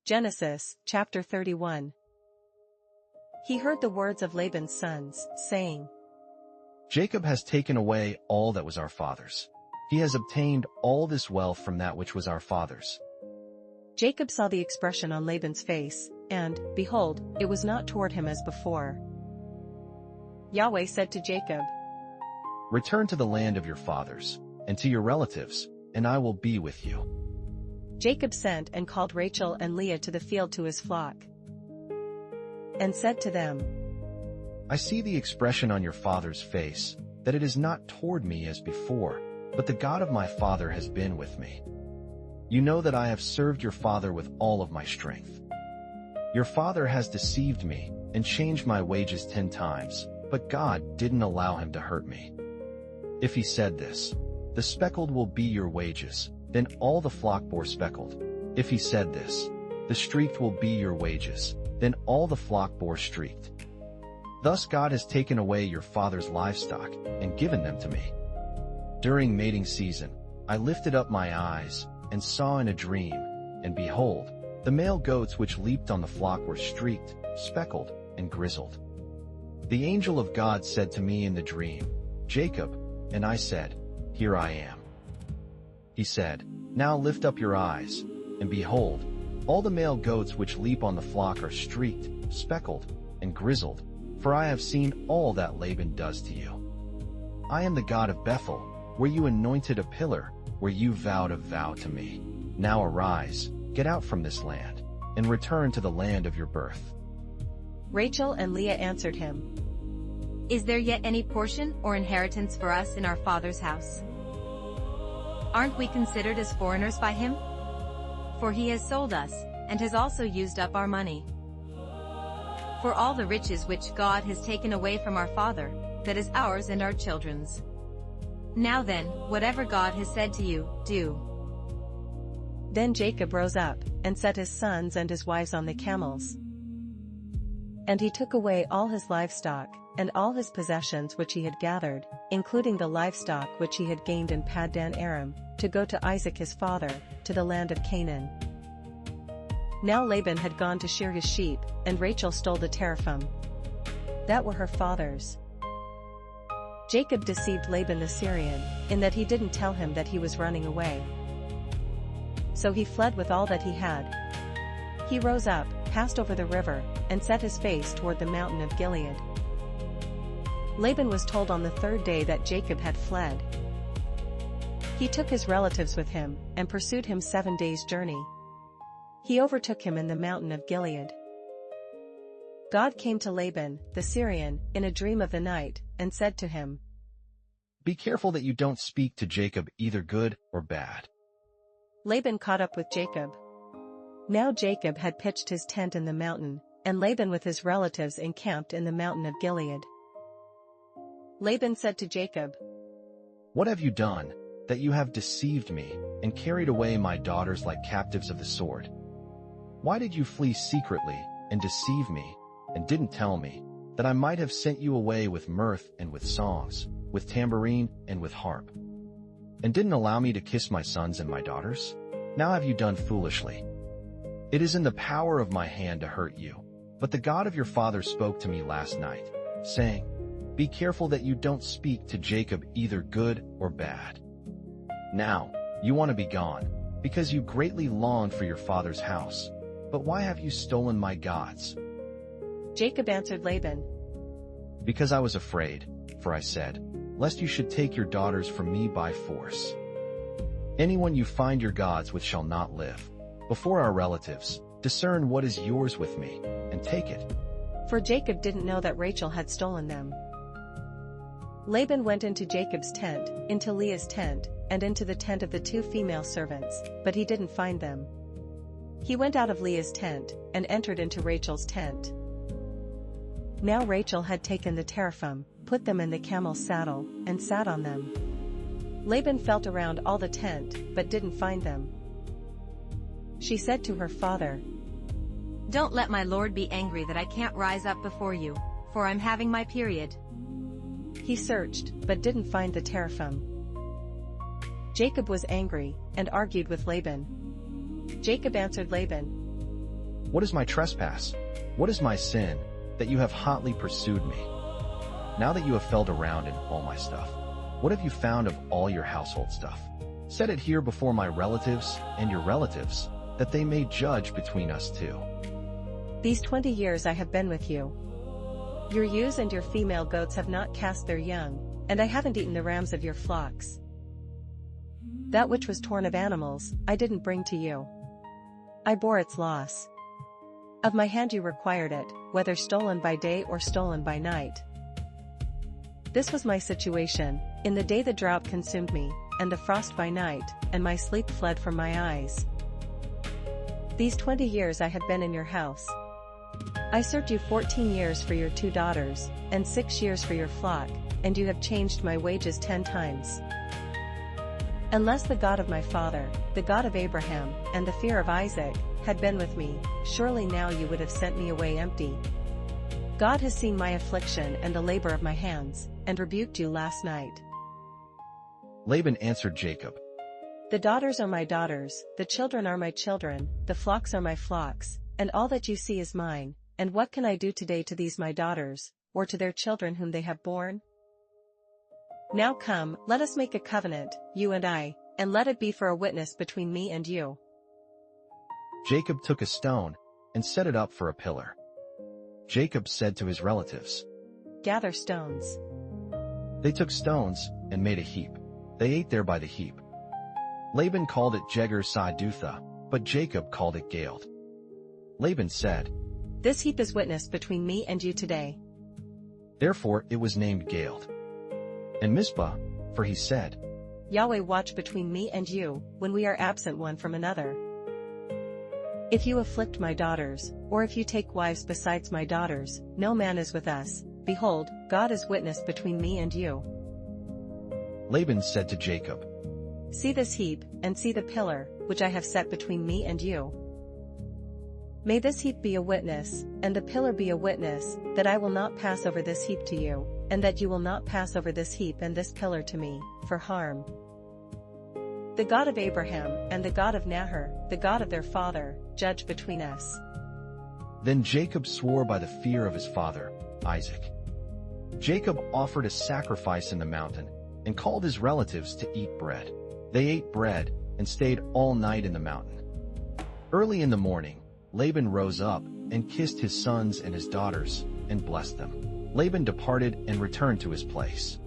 Genesis, chapter 31. He heard the words of Laban's sons, saying, Jacob has taken away all that was our father's. He has obtained all this wealth from that which was our father's. Jacob saw the expression on Laban's face, and, behold, it was not toward him as before. Yahweh said to Jacob, Return to the land of your fathers, and to your relatives, and I will be with you. Jacob sent and called Rachel and Leah to the field to his flock, and said to them, I see the expression on your father's face, that it is not toward me as before, but the God of my father has been with me. You know that I have served your father with all of my strength. Your father has deceived me and changed my wages 10 times, but God didn't allow him to hurt me. If he said this, the speckled will be your wages, then all the flock bore speckled. If he said this, the streaked will be your wages, then all the flock bore streaked. Thus God has taken away your father's livestock and given them to me. During mating season, I lifted up my eyes and saw in a dream, and behold, the male goats which leaped on the flock were streaked, speckled, and grizzled. The angel of God said to me in the dream, Jacob, and I said, Here I am. He said, Now lift up your eyes, and behold, all the male goats which leap on the flock are streaked, speckled, and grizzled, for I have seen all that Laban does to you. I am the God of Bethel, where you anointed a pillar, where you vowed a vow to me. Now arise, get out from this land, and return to the land of your birth. Rachel and Leah answered him, Is there yet any portion or inheritance for us in our father's house? Aren't we considered as foreigners by him? For he has sold us, and has also used up our money. For all the riches which God has taken away from our father, that is ours and our children's. Now then, whatever God has said to you, do. Then Jacob rose up, and set his sons and his wives on the camels. And he took away all his livestock, and all his possessions which he had gathered, including the livestock which he had gained in Paddan Aram, to go to Isaac his father, to the land of Canaan. Now Laban had gone to shear his sheep, and Rachel stole the teraphim that were her father's. Jacob deceived Laban the Syrian, in that he didn't tell him that he was running away. So he fled with all that he had. He rose up, passed over the river, and set his face toward the mountain of Gilead. Laban was told on the 3rd day that Jacob had fled. He took his relatives with him, and pursued him 7 days' journey. He overtook him in the mountain of Gilead. God came to Laban, the Syrian, in a dream of the night, and said to him, Be careful that you don't speak to Jacob either good or bad. Laban caught up with Jacob. Now Jacob had pitched his tent in the mountain, and Laban with his relatives encamped in the mountain of Gilead. Laban said to Jacob, What have you done, that you have deceived me, and carried away my daughters like captives of the sword? Why did you flee secretly, and deceive me, and didn't tell me, that I might have sent you away with mirth and with songs, with tambourine and with harp? And didn't allow me to kiss my sons and my daughters? Now have you done foolishly. It is in the power of my hand to hurt you, but the God of your father spoke to me last night, saying, Be careful that you don't speak to Jacob either good or bad. Now, you want to be gone, because you greatly longed for your father's house. But why have you stolen my gods? Jacob answered Laban, Because I was afraid, for I said, Lest you should take your daughters from me by force. Anyone you find your gods with shall not live. Before our relatives, discern what is yours with me, and take it. For Jacob didn't know that Rachel had stolen them. Laban went into Jacob's tent, into Leah's tent, and into the tent of the 2 female servants, but he didn't find them. He went out of Leah's tent, and entered into Rachel's tent. Now Rachel had taken the teraphim, put them in the camel's saddle, and sat on them. Laban felt around all the tent, but didn't find them. She said to her father, Don't let my lord be angry that I can't rise up before you, for I'm having my period. He searched, but didn't find the teraphim. Jacob was angry, and argued with Laban. Jacob answered Laban, What is my trespass? What is my sin, that you have hotly pursued me? Now that you have felt around in all my stuff, what have you found of all your household stuff? Set it here before my relatives and your relatives, that they may judge between us two. These 20 years I have been with you. Your ewes and your female goats have not cast their young, and I haven't eaten the rams of your flocks. That which was torn of animals, I didn't bring to you. I bore its loss. Of my hand you required it, whether stolen by day or stolen by night. This was my situation, in the day the drought consumed me, and the frost by night, and my sleep fled from my eyes. These 20 years I had been in your house. I served you 14 years for your 2 daughters, and 6 years for your flock, and you have changed my wages 10 times. Unless the God of my father, the God of Abraham, and the fear of Isaac, had been with me, surely now you would have sent me away empty. God has seen my affliction and the labor of my hands, and rebuked you last night. Laban answered Jacob, The daughters are my daughters, the children are my children, the flocks are my flocks, and all that you see is mine, and what can I do today to these my daughters, or to their children whom they have borne? Now come, let us make a covenant, you and I, and let it be for a witness between me and you. Jacob took a stone, and set it up for a pillar. Jacob said to his relatives, Gather stones. They took stones, and made a heap. They ate there by the heap. Laban called it Jegar-sahadutha, but Jacob called it Galeed. Laban said, This heap is witness between me and you today. Therefore it was named Galeed. And Mizpah, for he said, Yahweh watch between me and you, when we are absent one from another. If you afflict my daughters, or if you take wives besides my daughters, no man is with us. Behold, God is witness between me and you. Laban said to Jacob, See this heap, and see the pillar, which I have set between me and you. May this heap be a witness, and the pillar be a witness, that I will not pass over this heap to you, and that you will not pass over this heap and this pillar to me, for harm. The God of Abraham, and the God of Nahor, the God of their father, judge between us. Then Jacob swore by the fear of his father, Isaac. Jacob offered a sacrifice in the mountain, and called his relatives to eat bread. They ate bread, and stayed all night in the mountain. Early in the morning, Laban rose up, and kissed his sons and his daughters, and blessed them. Laban departed and returned to his place.